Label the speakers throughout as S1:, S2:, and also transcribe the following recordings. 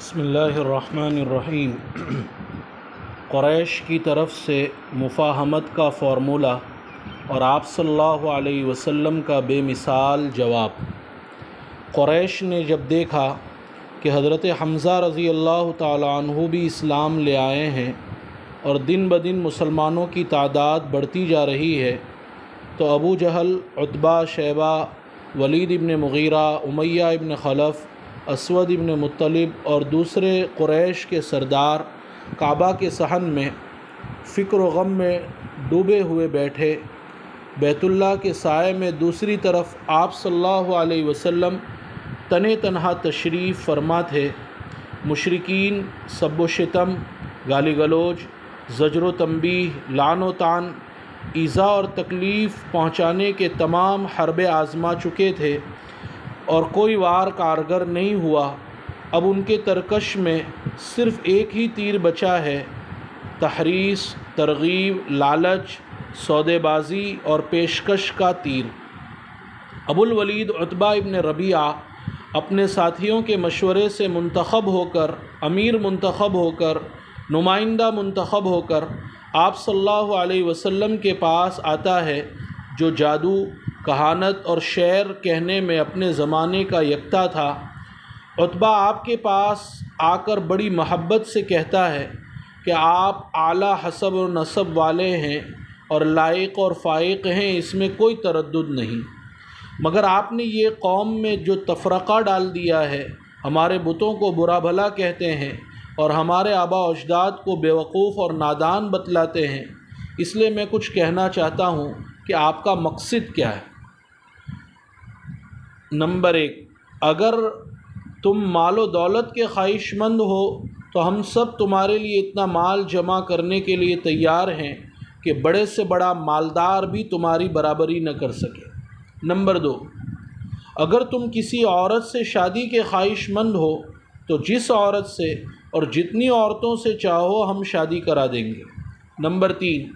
S1: بسم اللہ الرحمن الرحیم۔ قریش کی طرف سے مفاہمت کا فارمولہ اور آپ صلی اللہ علیہ وسلم کا بے مثال جواب۔ قریش نے جب دیکھا کہ حضرت حمزہ رضی اللہ تعالی عنہ بھی اسلام لے آئے ہیں اور دن بدن مسلمانوں کی تعداد بڑھتی جا رہی ہے، تو ابو جہل، عتبہ، شیبہ، ولید ابن مغیرہ، امیہ ابن خلف، اسود ابن مطلب اور دوسرے قریش کے سردار کعبہ کے صحن میں فکر و غم میں ڈوبے ہوئے بیٹھے۔ بیت اللہ کے سائے میں دوسری طرف آپ صلی اللہ علیہ وسلم تنے تنہا تشریف فرما تھے۔ مشرکین سب و شتم، گالی گلوچ، زجر و تنبیہ، لعن و طعن، ایذا اور تکلیف پہنچانے کے تمام حربے آزما چکے تھے اور کوئی وار کارگر نہیں ہوا۔ اب ان کے ترکش میں صرف ایک ہی تیر بچا ہے، تحریص، ترغیب، لالچ، سودے بازی اور پیشکش کا تیر۔ ابو الولید عتبہ ابن ربیعہ اپنے ساتھیوں کے مشورے سے منتخب ہو کر، امیر منتخب ہو کر، نمائندہ منتخب ہو کر آپ صلی اللہ علیہ وسلم کے پاس آتا ہے، جو جادو، کہانت اور شعر کہنے میں اپنے زمانے کا یکتا تھا۔ عتبہ آپ کے پاس آ کر بڑی محبت سے کہتا ہے کہ آپ اعلیٰ حسب و نسب والے ہیں اور لائق اور فائق ہیں، اس میں کوئی تردد نہیں، مگر آپ نے یہ قوم میں جو تفرقہ ڈال دیا ہے، ہمارے بتوں کو برا بھلا کہتے ہیں اور ہمارے آبا و اجداد کو بیوقوف اور نادان بتلاتے ہیں، اس لیے میں کچھ کہنا چاہتا ہوں کہ آپ کا مقصد کیا ہے۔ نمبر 1، اگر تم مال و دولت کے خواہش مند ہو تو ہم سب تمہارے لیے اتنا مال جمع کرنے کے لیے تیار ہیں کہ بڑے سے بڑا مالدار بھی تمہاری برابری نہ کر سکے۔ نمبر 2، اگر تم کسی عورت سے شادی کے خواہش مند ہو تو جس عورت سے اور جتنی عورتوں سے چاہو ہم شادی کرا دیں گے۔ نمبر 3،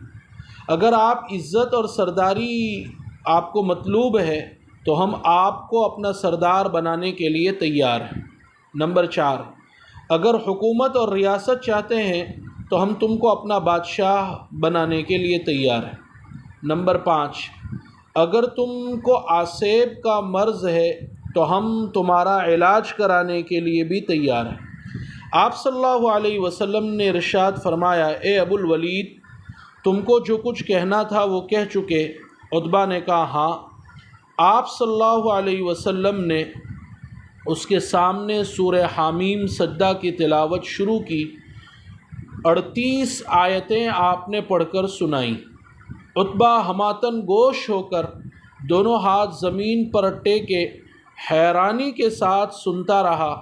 S1: اگر آپ عزت اور سرداری آپ کو مطلوب ہے تو ہم آپ کو اپنا سردار بنانے کے لیے تیار ہیں۔ نمبر 4، اگر حکومت اور ریاست چاہتے ہیں تو ہم تم کو اپنا بادشاہ بنانے کے لیے تیار ہیں۔ نمبر 5، اگر تم کو آسیب کا مرض ہے تو ہم تمہارا علاج کرانے کے لیے بھی تیار ہیں۔ آپ صلی اللہ علیہ وسلم نے ارشاد فرمایا، اے ابو الولید، تم کو جو کچھ کہنا تھا وہ کہہ چکے۔ عتبہ نے کہا، ہاں۔ آپ صلی اللہ علیہ وسلم نے اس کے سامنے سورہ حامیم سجدہ کی تلاوت شروع کی۔ 38 آیتیں آپ نے پڑھ کر سنائیں۔ عتبہ ہماتن گوش ہو کر دونوں ہاتھ زمین پر ٹیکے حیرانی کے ساتھ سنتا رہا۔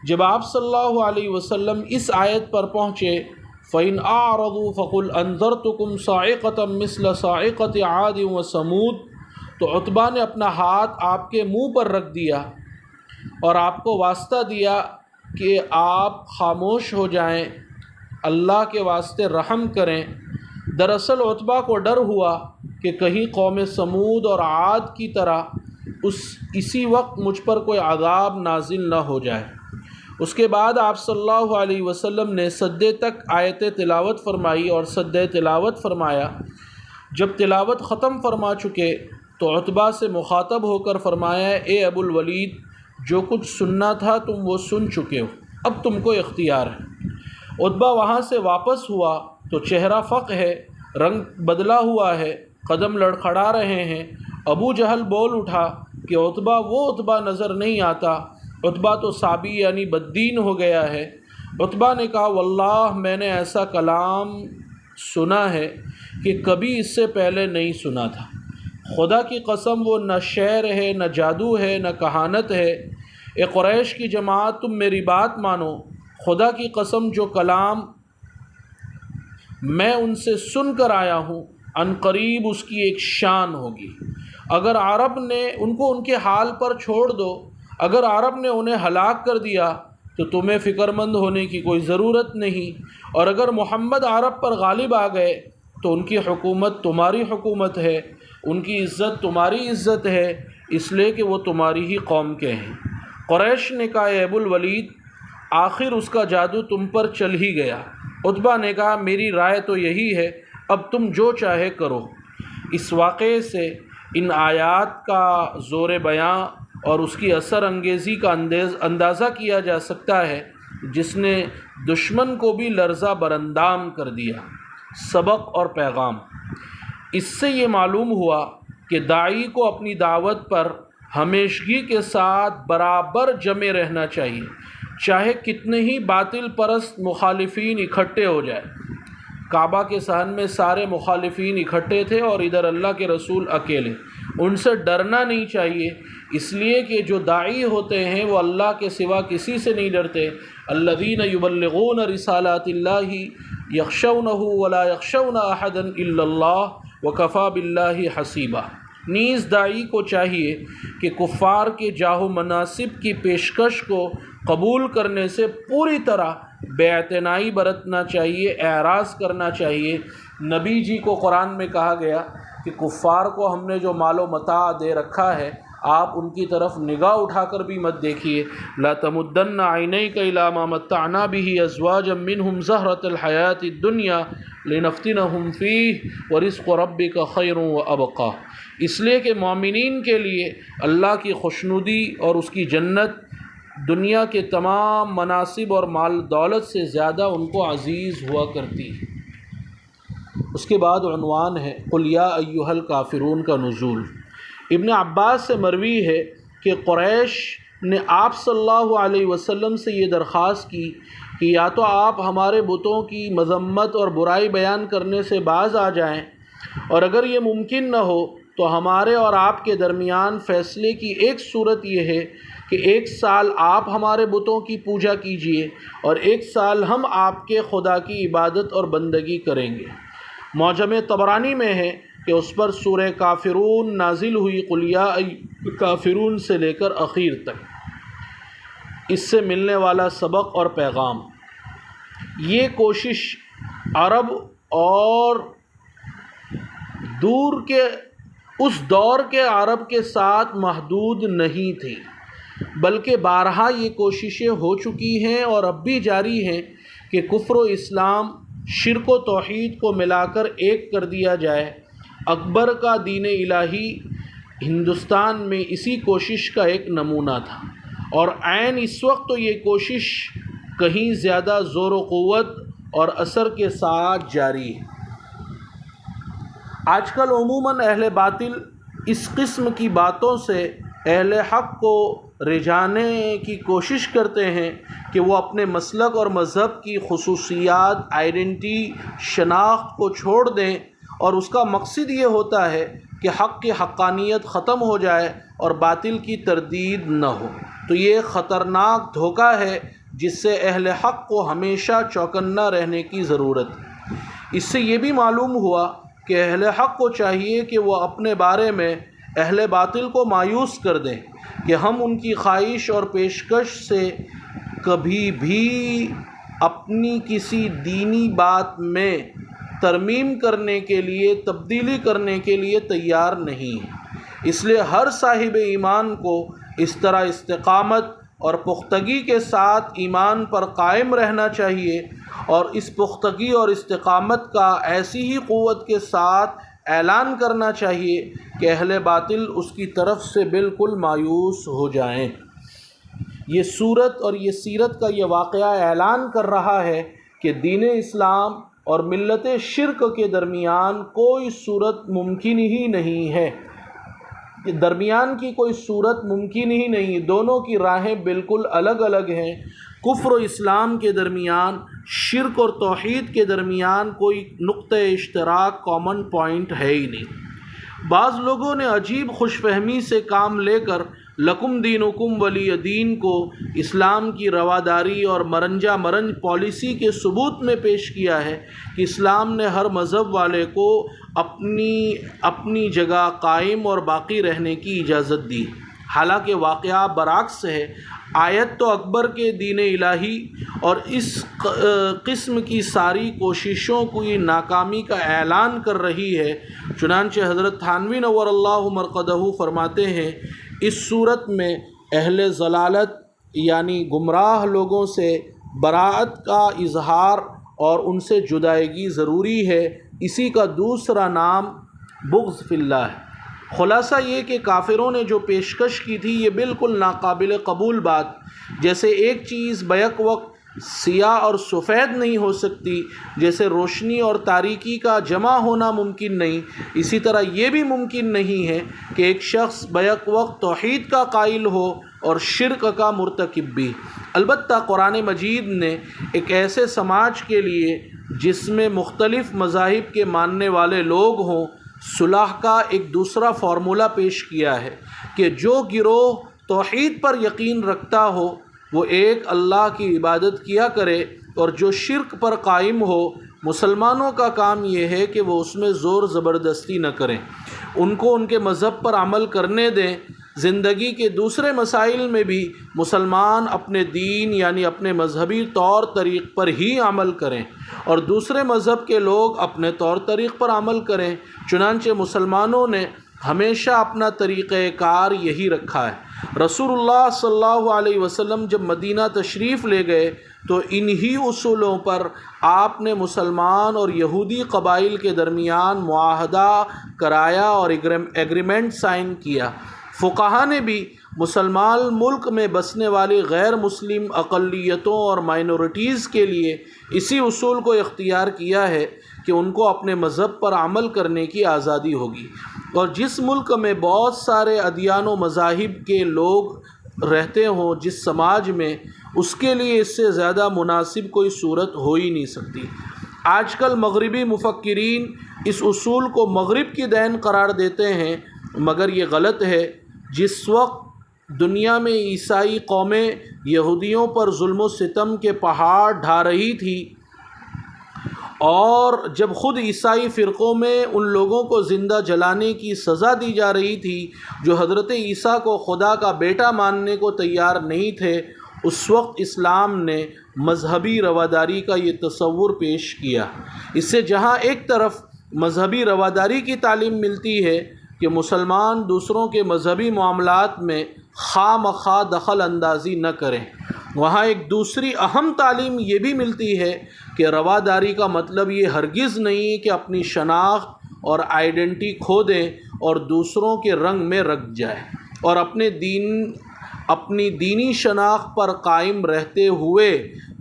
S1: جب آپ صلی اللہ علیہ وسلم اس آیت پر پہنچے، فَإِنْ أَعْرَضُوا فَقُلْ أَنذَرْتُكُمْ صَاعِقَةً مِثْلَ صَاعِقَةِ عَادٍ وَثَمُودَ، تو عتبہ نے اپنا ہاتھ آپ کے منہ پر رکھ دیا اور آپ کو واسطہ دیا کہ آپ خاموش ہو جائیں، اللہ کے واسطے رحم کریں۔ دراصل عتبہ کو ڈر ہوا کہ کہیں قوم سمود اور عاد کی طرح اسی وقت مجھ پر کوئی عذاب نازل نہ ہو جائے۔ اس کے بعد آپ صلی اللہ علیہ وسلم نے سجدے تک آیت تلاوت فرمائی اور سجدہ تلاوت فرمایا۔ جب تلاوت ختم فرما چکے تو عتبہ سے مخاطب ہو کر فرمایا، اے ابو الولید، جو کچھ سننا تھا تم وہ سن چکے ہو، اب تم کو اختیار ہے۔ عتبہ وہاں سے واپس ہوا تو چہرہ فق ہے، رنگ بدلا ہوا ہے، قدم لڑکھڑا رہے ہیں۔ ابو جہل بول اٹھا کہ عتبہ وہ عتبہ نظر نہیں آتا، عتبہ تو صابی یعنی بددین ہو گیا ہے۔ عتبہ نے کہا، واللہ میں نے ایسا کلام سنا ہے کہ کبھی اس سے پہلے نہیں سنا تھا۔ خدا کی قسم وہ نہ شعر ہے، نہ جادو ہے، نہ کہانت ہے۔ اے قریش کی جماعت، تم میری بات مانو۔ خدا کی قسم جو کلام میں ان سے سن کر آیا ہوں، عنقریب اس کی ایک شان ہوگی۔ اگر عرب نے ان کو ان کے حال پر چھوڑ دو، اگر عرب نے انہیں ہلاک کر دیا تو تمہیں فکر مند ہونے کی کوئی ضرورت نہیں، اور اگر محمد عرب پر غالب آ گئے تو ان کی حکومت تمہاری حکومت ہے، ان کی عزت تمہاری عزت ہے، اس لیے کہ وہ تمہاری ہی قوم کے ہیں۔ قریش نے کہا، اے ابو الولید، آخر اس کا جادو تم پر چل ہی گیا۔ عتبہ نے کہا میری رائے تو یہی ہے، اب تم جو چاہے کرو۔ اس واقعے سے ان آیات کا زور بیاں اور اس کی اثر انگیزی کا اندازہ کیا جا سکتا ہے جس نے دشمن کو بھی لرزہ براندام کر دیا۔ سبق اور پیغام، اس سے یہ معلوم ہوا کہ داعی کو اپنی دعوت پر ہمیشگی کے ساتھ برابر جمے رہنا چاہیے، چاہے کتنے ہی باطل پرست مخالفین اکٹھے ہو جائے۔ کعبہ کے صحن میں سارے مخالفین اکٹھے تھے اور ادھر اللہ کے رسول اکیلے۔ ان سے ڈرنا نہیں چاہیے، اس لیے کہ جو داعی ہوتے ہیں وہ اللہ کے سوا کسی سے نہیں ڈرتے۔ الذین یبلغون رسالات اللہ یخشونہ ولا یخشون احدا الا اللہ وکفی باللہ حسیبا۔ نیز داعی کو چاہیے کہ کفار کے جاہ و مناصب کی پیشکش کو قبول کرنے سے پوری طرح بے اعتنائی برتنا چاہیے، اعراض کرنا چاہیے۔ نبی جی کو قرآن میں کہا گیا کہ کفار کو ہم نے جو مال و متاع دے رکھا ہے آپ ان کی طرف نگاہ اٹھا کر بھی مت دیکھیے۔ لا تمدن عینیک الی ما متعنا به ازواجا منهم زہرۃ الحیاۃ الدنیا لنفتنہم فیہ ورزق ربک خیر وابقی۔ اس لیے کہ مومنین کے لیے اللہ کی خوشنودی اور اس کی جنت دنیا کے تمام مناصب اور مال دولت سے زیادہ ان کو عزیز ہوا کرتی ہے۔ اس کے بعد عنوان ہے قل یا ایھا الکافرون کا نزول۔ ابن عباس سے مروی ہے کہ قریش نے آپ صلی اللہ علیہ وسلم سے یہ درخواست کی کہ یا تو آپ ہمارے بتوں کی مذمت اور برائی بیان کرنے سے باز آ جائیں، اور اگر یہ ممکن نہ ہو تو ہمارے اور آپ کے درمیان فیصلے کی ایک صورت یہ ہے کہ 1 سال آپ ہمارے بتوں کی پوجا کیجئے اور 1 سال ہم آپ کے خدا کی عبادت اور بندگی کریں گے۔ معجم طبرانی میں ہے کہ اس پر سورہ کافرون نازل ہوئی، قل یا کافرون سے لے کر اخیر تک۔ اس سے ملنے والا سبق اور پیغام، یہ کوشش عرب اور اس دور کے عرب کے ساتھ محدود نہیں تھی، بلکہ بارہا یہ کوششیں ہو چکی ہیں اور اب بھی جاری ہیں کہ کفر و اسلام، شرک و توحید کو ملا کر ایک کر دیا جائے۔ اکبر کا دین الہی ہندوستان میں اسی کوشش کا ایک نمونہ تھا، اور عین اس وقت تو یہ کوشش کہیں زیادہ زور و قوت اور اثر کے ساتھ جاری ہے۔ آج کل عموماً اہل باطل اس قسم کی باتوں سے اہل حق کو رجانے کی کوشش کرتے ہیں کہ وہ اپنے مسلک اور مذہب کی خصوصیات، آئیڈینٹی، شناخت کو چھوڑ دیں، اور اس کا مقصد یہ ہوتا ہے کہ حق کی حقانیت ختم ہو جائے اور باطل کی تردید نہ ہو۔ تو یہ خطرناک دھوکہ ہے جس سے اہل حق کو ہمیشہ چوکنا رہنے کی ضرورت ہے۔ اس سے یہ بھی معلوم ہوا کہ اہل حق کو چاہیے کہ وہ اپنے بارے میں اہل باطل کو مایوس کر دیں کہ ہم ان کی خواہش اور پیشکش سے کبھی بھی اپنی کسی دینی بات میں ترمیم کرنے کے لیے، تبدیلی کرنے کے لیے تیار نہیں ہیں۔ اس لیے ہر صاحب ایمان کو اس طرح استقامت اور پختگی کے ساتھ ایمان پر قائم رہنا چاہیے، اور اس پختگی اور استقامت کا ایسی ہی قوت کے ساتھ اعلان کرنا چاہیے کہ اہل باطل اس کی طرف سے بالکل مایوس ہو جائیں۔ یہ صورت اور یہ سیرت کا یہ واقعہ اعلان کر رہا ہے کہ دین اسلام اور ملت شرک کے درمیان کوئی صورت ممکن ہی نہیں ہے، درمیان کی کوئی صورت ممکن ہی نہیں، دونوں کی راہیں بالکل الگ الگ ہیں۔ کفر و اسلام کے درمیان، شرک اور توحید کے درمیان کوئی نقطہ اشتراک، کامن پوائنٹ ہے ہی نہیں۔ بعض لوگوں نے عجیب خوش فہمی سے کام لے کر لکم دینکم ولی دین کو اسلام کی رواداری اور مرنجا مرنج پالیسی کے ثبوت میں پیش کیا ہے کہ اسلام نے ہر مذہب والے کو اپنی جگہ قائم اور باقی رہنے کی اجازت دی، حالانکہ واقعہ برعکس ہے۔ آیت تو اکبر کے دین الہی اور اس قسم کی ساری کوششوں کی ناکامی کا اعلان کر رہی ہے۔ چنانچہ حضرت تھانوی نور اللہ مرقدہ فرماتے ہیں، اس صورت میں اہل ضلالت یعنی گمراہ لوگوں سے براءت کا اظہار اور ان سے جدائیگی ضروری ہے۔ اسی کا دوسرا نام بغض فی اللہ ہے۔ خلاصہ یہ کہ کافروں نے جو پیشکش کی تھی یہ بالکل ناقابل قبول بات، جیسے ایک چیز بیک وقت سیاہ اور سفید نہیں ہو سکتی، جیسے روشنی اور تاریکی کا جمع ہونا ممکن نہیں، اسی طرح یہ بھی ممکن نہیں ہے کہ ایک شخص بیک وقت توحید کا قائل ہو اور شرک کا مرتکب بھی۔ البتہ قرآن مجید نے ایک ایسے سماج کے لیے جس میں مختلف مذاہب کے ماننے والے لوگ ہوں، صلح کا ایک دوسرا فارمولہ پیش کیا ہے کہ جو گروہ توحید پر یقین رکھتا ہو وہ ایک اللہ کی عبادت کیا کرے، اور جو شرک پر قائم ہو مسلمانوں کا کام یہ ہے کہ وہ اس میں زور زبردستی نہ کریں، ان کو ان کے مذہب پر عمل کرنے دیں۔ زندگی کے دوسرے مسائل میں بھی مسلمان اپنے دین یعنی اپنے مذہبی طور طریق پر ہی عمل کریں اور دوسرے مذہب کے لوگ اپنے طور طریق پر عمل کریں۔ چنانچہ مسلمانوں نے ہمیشہ اپنا طریقہ کار یہی رکھا ہے۔ رسول اللہ صلی اللہ علیہ وسلم جب مدینہ تشریف لے گئے تو انہی اصولوں پر آپ نے مسلمان اور یہودی قبائل کے درمیان معاہدہ کرایا اور ایگریمنٹ سائن کیا۔ فقہا نے بھی مسلمان ملک میں بسنے والی غیر مسلم اقلیتوں اور مائنورٹیز کے لیے اسی اصول کو اختیار کیا ہے کہ ان کو اپنے مذہب پر عمل کرنے کی آزادی ہوگی، اور جس ملک میں بہت سارے ادیان و مذاہب کے لوگ رہتے ہوں جس سماج میں، اس کے لیے اس سے زیادہ مناسب کوئی صورت ہو ہی نہیں سکتی۔ آج کل مغربی مفکرین اس اصول کو مغرب کی دین قرار دیتے ہیں، مگر یہ غلط ہے۔ جس وقت دنیا میں عیسائی قومیں یہودیوں پر ظلم و ستم کے پہاڑ ڈھا رہی تھی، اور جب خود عیسائی فرقوں میں ان لوگوں کو زندہ جلانے کی سزا دی جا رہی تھی جو حضرت عیسیٰ کو خدا کا بیٹا ماننے کو تیار نہیں تھے، اس وقت اسلام نے مذہبی رواداری کا یہ تصور پیش کیا۔ اس سے جہاں ایک طرف مذہبی رواداری کی تعلیم ملتی ہے کہ مسلمان دوسروں کے مذہبی معاملات میں خواہ مخواہ دخل اندازی نہ کریں، وہاں ایک دوسری اہم تعلیم یہ بھی ملتی ہے کہ رواداری کا مطلب یہ ہرگز نہیں کہ اپنی شناخت اور آئیڈینٹی کھو دیں اور دوسروں کے رنگ میں رنگ جائے، اور اپنی دینی شناخت پر قائم رہتے ہوئے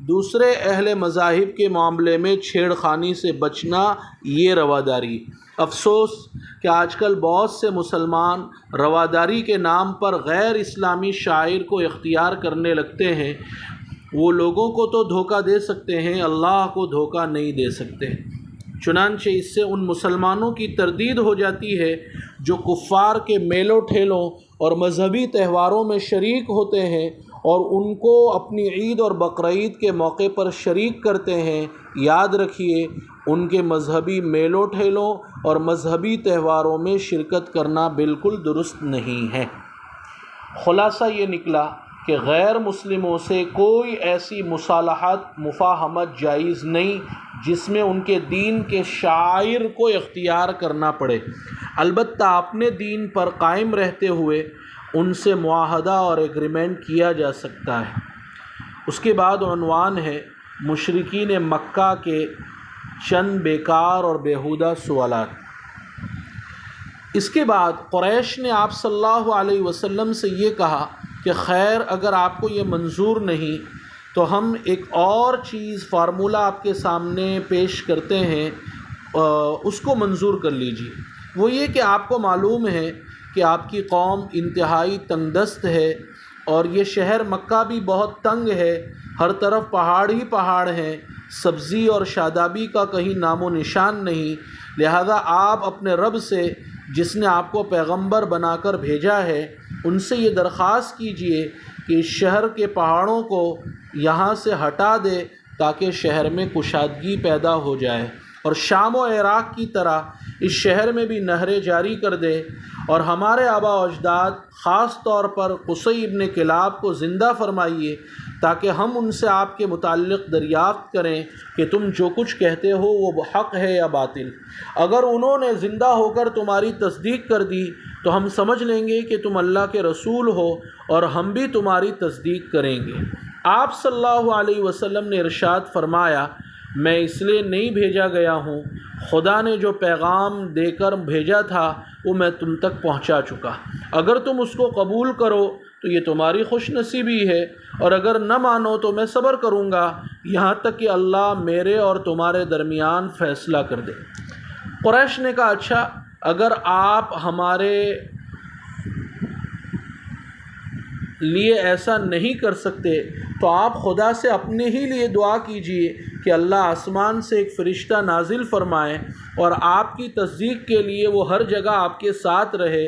S1: دوسرے اہل مذاہب کے معاملے میں چھیڑ خانی سے بچنا یہ رواداری۔ افسوس کہ آج کل بہت سے مسلمان رواداری کے نام پر غیر اسلامی شاعر کو اختیار کرنے لگتے ہیں۔ وہ لوگوں کو تو دھوکہ دے سکتے ہیں، اللہ کو دھوکہ نہیں دے سکتے۔ چنانچہ اس سے ان مسلمانوں کی تردید ہو جاتی ہے جو کفار کے میلوں ٹھیلوں اور مذہبی تہواروں میں شریک ہوتے ہیں اور ان کو اپنی عید اور بقرعید کے موقع پر شریک کرتے ہیں۔ یاد رکھیے، ان کے مذہبی میلوں ٹھیلوں اور مذہبی تہواروں میں شرکت کرنا بالکل درست نہیں ہے۔ خلاصہ یہ نکلا کہ غیر مسلموں سے کوئی ایسی مصالحت مفاہمت جائز نہیں جس میں ان کے دین کے شعائر کو اختیار کرنا پڑے، البتہ اپنے دین پر قائم رہتے ہوئے ان سے معاہدہ اور ایگریمنٹ کیا جا سکتا ہے۔ اس کے بعد عنوان ہے مشرکین مکہ کے چند بیکار اور بیہودہ سوالات۔ اس کے بعد قریش نے آپ صلی اللہ علیہ وسلم سے یہ کہا کہ خیر اگر آپ کو یہ منظور نہیں تو ہم ایک اور چیز فارمولہ آپ کے سامنے پیش کرتے ہیں، اس کو منظور کر لیجیے۔ وہ یہ کہ آپ کو معلوم ہے کہ آپ کی قوم انتہائی تنگ دست ہے اور یہ شہر مکہ بھی بہت تنگ ہے، ہر طرف پہاڑ ہی پہاڑ ہیں، سبزی اور شادابی کا کہیں نام و نشان نہیں، لہذا آپ اپنے رب سے جس نے آپ کو پیغمبر بنا کر بھیجا ہے ان سے یہ درخواست کیجئے کہ اس شہر کے پہاڑوں کو یہاں سے ہٹا دے تاکہ شہر میں کشادگی پیدا ہو جائے، اور شام و عراق کی طرح اس شہر میں بھی نہریں جاری کر دے، اور ہمارے آبا و اجداد خاص طور پر قصی ابن کلاب کو زندہ فرمائیے تاکہ ہم ان سے آپ کے متعلق دریافت کریں کہ تم جو کچھ کہتے ہو وہ حق ہے یا باطل۔ اگر انہوں نے زندہ ہو کر تمہاری تصدیق کر دی تو ہم سمجھ لیں گے کہ تم اللہ کے رسول ہو اور ہم بھی تمہاری تصدیق کریں گے۔ آپ صلی اللہ علیہ وسلم نے ارشاد فرمایا، میں اس لیے نہیں بھیجا گیا ہوں، خدا نے جو پیغام دے کر بھیجا تھا وہ میں تم تک پہنچا چکا، اگر تم اس کو قبول کرو تو یہ تمہاری خوش نصیبی ہے، اور اگر نہ مانو تو میں صبر کروں گا یہاں تک کہ اللہ میرے اور تمہارے درمیان فیصلہ کر دے۔ قریش نے کہا، اچھا اگر آپ ہمارے لیے ایسا نہیں کر سکتے تو آپ خدا سے اپنے ہی لیے دعا کیجئے کہ اللہ آسمان سے ایک فرشتہ نازل فرمائے اور آپ کی تصدیق کے لیے وہ ہر جگہ آپ کے ساتھ رہے۔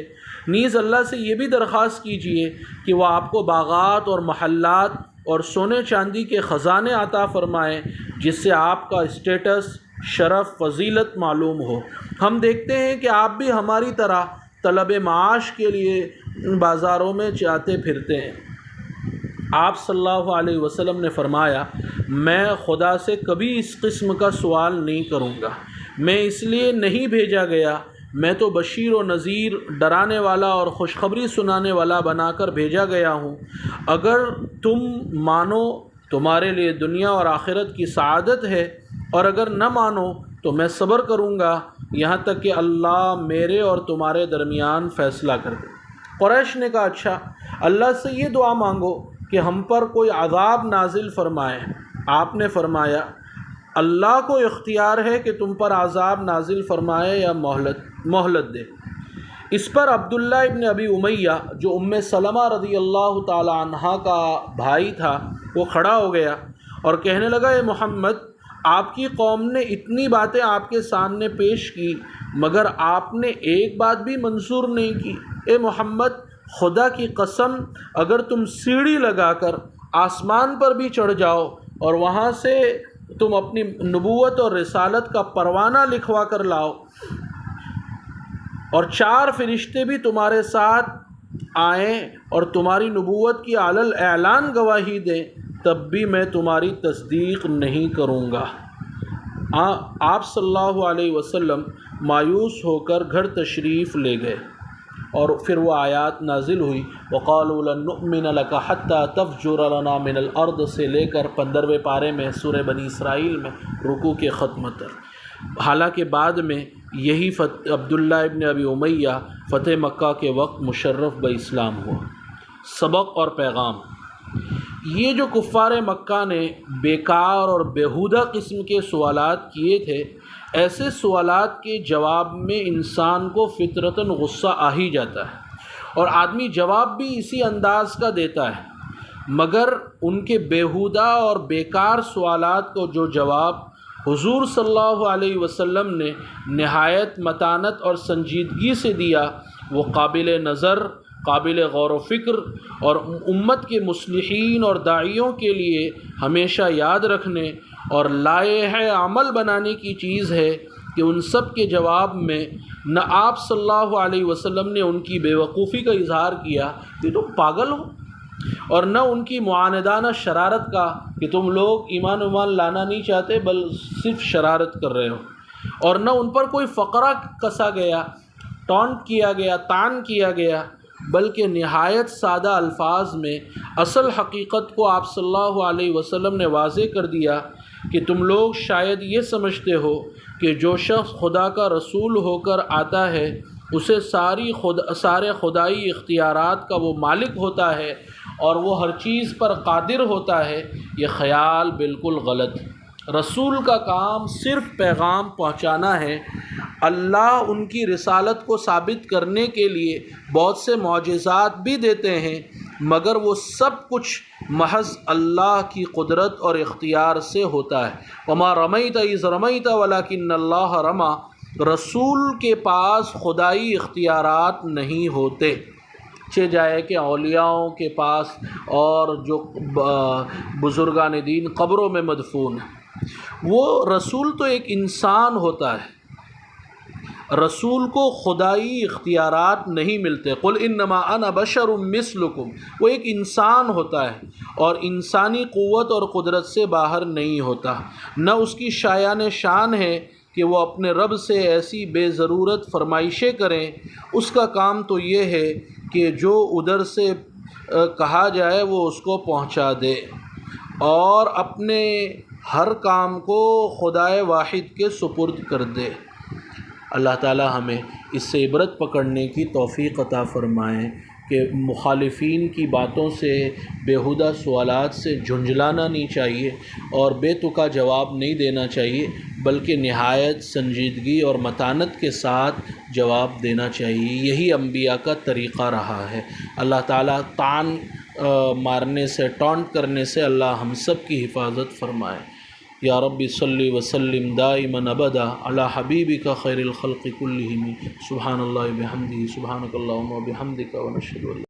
S1: نیز اللہ سے یہ بھی درخواست کیجئے کہ وہ آپ کو باغات اور محلات اور سونے چاندی کے خزانے عطا فرمائے جس سے آپ کا اسٹیٹس، شرف، فضیلت معلوم ہو۔ ہم دیکھتے ہیں کہ آپ بھی ہماری طرح طلب معاش کے لیے بازاروں میں جاتے پھرتے ہیں۔ آپ صلی اللہ علیہ وسلم نے فرمایا، میں خدا سے کبھی اس قسم کا سوال نہیں کروں گا، میں اس لیے نہیں بھیجا گیا، میں تو بشیر و نذیر، ڈرانے والا اور خوشخبری سنانے والا بنا کر بھیجا گیا ہوں۔ اگر تم مانو تمہارے لیے دنیا اور آخرت کی سعادت ہے، اور اگر نہ مانو تو میں صبر کروں گا یہاں تک کہ اللہ میرے اور تمہارے درمیان فیصلہ کر دے۔ قریش نے کہا، اچھا اللہ سے یہ دعا مانگو کہ ہم پر کوئی عذاب نازل فرمائے۔ آپ نے فرمایا، اللہ کو اختیار ہے کہ تم پر عذاب نازل فرمائے یا مہلت دے۔ اس پر عبداللہ ابن ابی امیہ جو ام سلمہ رضی اللہ تعالی عنہا کا بھائی تھا وہ کھڑا ہو گیا اور کہنے لگا، اے محمد، آپ کی قوم نے اتنی باتیں آپ کے سامنے پیش کی مگر آپ نے ایک بات بھی منظور نہیں کی۔ اے محمد، خدا کی قسم اگر تم سیڑھی لگا کر آسمان پر بھی چڑھ جاؤ اور وہاں سے تم اپنی نبوت اور رسالت کا پروانہ لکھوا کر لاؤ اور 4 فرشتے بھی تمہارے ساتھ آئیں اور تمہاری نبوت کی علی الاعلان گواہی دیں، تب بھی میں تمہاری تصدیق نہیں کروں گا۔ آپ صلی اللہ علیہ وسلم مایوس ہو کر گھر تشریف لے گئے اور پھر وہ آیات نازل ہوئی، وَقَالُوا لَن نُؤْمِنَ لَكَ حَتَّى تَفْجُرَ لَنَا مِنَ الْأَرْضِ سے لے کر 15ویں پارے میں سورہ بنی اسرائیل میں رکوع کے ختم تک۔ حالانکہ بعد میں یہی عبداللہ ابن ابی امیہ فتح مکہ کے وقت مشرف باسلام ہوا۔ سبق اور پیغام: یہ جو کفار مکہ نے بیکار اور بیہودہ قسم کے سوالات کیے تھے، ایسے سوالات کے جواب میں انسان کو فطرتاً غصہ آ ہی جاتا ہے اور آدمی جواب بھی اسی انداز کا دیتا ہے، مگر ان کے بیہودہ اور بیکار سوالات کو جو جواب حضور صلی اللہ علیہ وسلم نے نہایت متانت اور سنجیدگی سے دیا، وہ قابل نظر، قابل غور و فکر اور امت کے مصلحین اور داعیوں کے لیے ہمیشہ یاد رکھنے اور لائحہ عمل بنانے کی چیز ہے کہ ان سب کے جواب میں نہ آپ صلی اللہ علیہ وسلم نے ان کی بے وقوفی کا اظہار کیا کہ تم پاگل ہو، اور نہ ان کی معاندانہ شرارت کا کہ تم لوگ ایمان لانا نہیں چاہتے بل صرف شرارت کر رہے ہو، اور نہ ان پر کوئی فقرہ کسا گیا، ٹونٹ کیا گیا، طعن کیا گیا، بلکہ نہایت سادہ الفاظ میں اصل حقیقت کو آپ صلی اللہ علیہ وسلم نے واضح کر دیا کہ تم لوگ شاید یہ سمجھتے ہو کہ جو شخص خدا کا رسول ہو کر آتا ہے اسے سارے خدائی اختیارات کا وہ مالک ہوتا ہے اور وہ ہر چیز پر قادر ہوتا ہے۔ یہ خیال بالکل غلط۔ رسول کا کام صرف پیغام پہنچانا ہے۔ اللہ ان کی رسالت کو ثابت کرنے کے لیے بہت سے معجزات بھی دیتے ہیں، مگر وہ سب کچھ محض اللہ کی قدرت اور اختیار سے ہوتا ہے۔ وما رمیت اذ رمیت ولکن اللہ رمی۔ رسول کے پاس خدائی اختیارات نہیں ہوتے، چہ جائے کہ اولیاؤں کے پاس اور جو بزرگان دین قبروں میں مدفون ہیں۔ وہ رسول تو ایک انسان ہوتا ہے، رسول کو خدائی اختیارات نہیں ملتے۔ قل انما انا بشر مثلکم، وہ ایک انسان ہوتا ہے اور انسانی قوت اور قدرت سے باہر نہیں ہوتا، نہ اس کی شایان شان ہے کہ وہ اپنے رب سے ایسی بے ضرورت فرمائشیں کریں، اس کا کام تو یہ ہے کہ جو ادھر سے کہا جائے وہ اس کو پہنچا دے، اور اپنے ہر کام کو خدائے واحد کے سپرد کر دے۔ اللہ تعالی ہمیں اس سے عبرت پکڑنے کی توفیق عطا فرمائیں کہ مخالفین کی باتوں سے، بیہودہ سوالات سے جھنجھلانا نہیں چاہیے اور بے تکا جواب نہیں دینا چاہیے، بلکہ نہایت سنجیدگی اور متانت کے ساتھ جواب دینا چاہیے۔ یہی انبیاء کا طریقہ رہا ہے۔ اللہ تعالیٰ طعن مارنے سے، ٹونٹ کرنے سے اللہ ہم سب کی حفاظت فرمائے۔ یا رب صلی وسلم دائما ابدا علی حبیبک خیر الخلق کلہم۔ سبحان اللہ بحمدہ، سبحانک اللہم وبحمدک، ونشہد ان